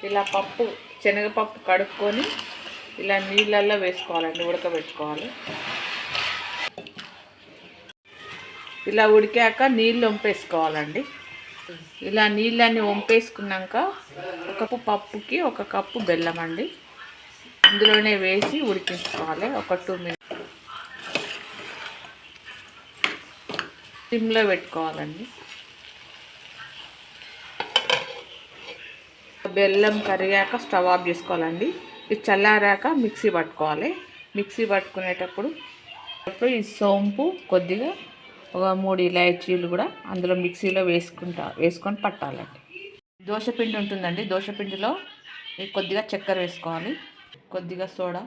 ఇలా పప్పు శనగపప్పు కడుక్కొని ఇలా నీళ్ళల్లో వేసుకోవాలండి, ఉడకబెట్టుకోవాలి. ఇలా ఉడికాక నీళ్ళు వంపేసుకోవాలండి. ఇలా నీళ్ళన్నీ వంపేసుకున్నాక ఒక కప్పు పప్పుకి 1 కప్పు బెల్లం అండి ఇందులోనే వేసి ఉడికించుకోవాలి. ఒక 2 మినిట్స్ సిమ్లో పెట్టుకోవాలండి. బెల్లం కరిగాక స్టవ్ ఆఫ్ చేసుకోవాలండి. ఇది చల్లారాక మిక్సీ పట్టుకోవాలి. మిక్సీ పట్టుకునేటప్పుడు ఈ సోంపు కొద్దిగా ఒక 3 ఇలాచీలు కూడా అందులో మిక్సీలో వేసుకొని పట్టాలండి. దోశపిండి ఉంటుందండి, దోశపిండిలో కొద్దిగా చక్కెర వేసుకోవాలి, కొద్దిగా సోడా,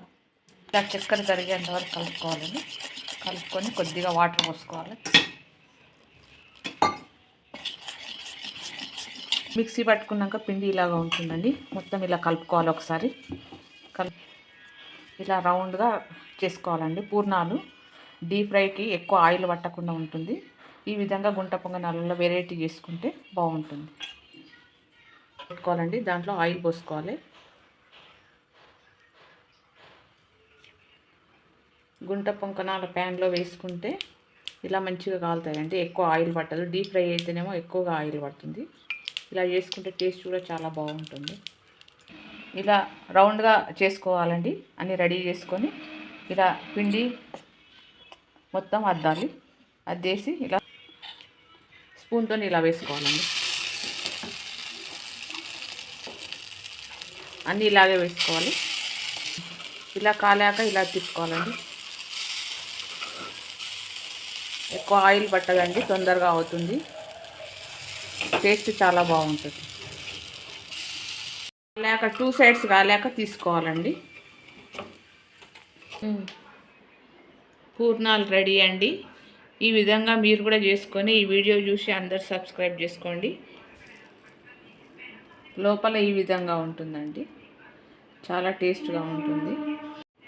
ఇలా చక్కెర కరిగేంత వరకు కలుపుకోవాలండి. కలుపుకొని కొద్దిగా వాటర్ పోసుకోవాలి. మిక్సీ పట్టుకున్నాక పిండి ఇలాగా ఉంటుందండి. మొత్తం ఇలా కలుపుకోవాలి. ఒకసారి ఇలా రౌండ్గా చేసుకోవాలండి. పూర్ణాలు డీప్ ఫ్రైకి ఎక్కువ ఆయిల్ పట్టకుండా ఉంటుంది. ఈ విధంగా గుంట పొంగనాలలో వెరైటీ చేసుకుంటే బాగుంటుంది. పెట్టుకోవాలండి, దాంట్లో ఆయిల్ పోసుకోవాలి. గుంట పొంగనాల ప్యాన్లో వేసుకుంటే ఇలా మంచిగా కాలుతాయండి, ఎక్కువ ఆయిల్ పట్టదు. డీప్ ఫ్రై అయితేనేమో ఎక్కువగా ఆయిల్ పడుతుంది. ఇలా చేసుకుంటే టేస్ట్ కూడా చాలా బాగుంటుంది. ఇలా రౌండ్గా చేసుకోవాలండి. అన్నీ రెడీ చేసుకొని ఇలా పిండి మొత్తం అద్దేసి ఇలా స్పూన్తో ఇలా వేసుకోవాలండి. అన్నీ ఇలాగే వేసుకోవాలి. ఇలా కాలాక ఇలా తిప్పుకోవాలండి. ఎక్కువ ఆయిల్ పట్టదండి, తొందరగా అవుతుంది. టేస్ట్ చాలా బాగుంటుంది. కాలాక 2 సైడ్స్ కాలాక తీసుకోవాలండి. పూర్ణాలు రెడీ అండి. ఈ విధంగా మీరు కూడా చేసుకొని ఈ వీడియో చూసి అందరు సబ్స్క్రైబ్ చేసుకోండి. లోపల ఈ విధంగా ఉంటుందండి, చాలా టేస్ట్గా ఉంటుంది.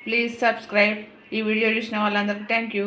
Please subscribe. ఈ వీడియో చూసిన వాళ్ళందరికీ థ్యాంక్ యూ.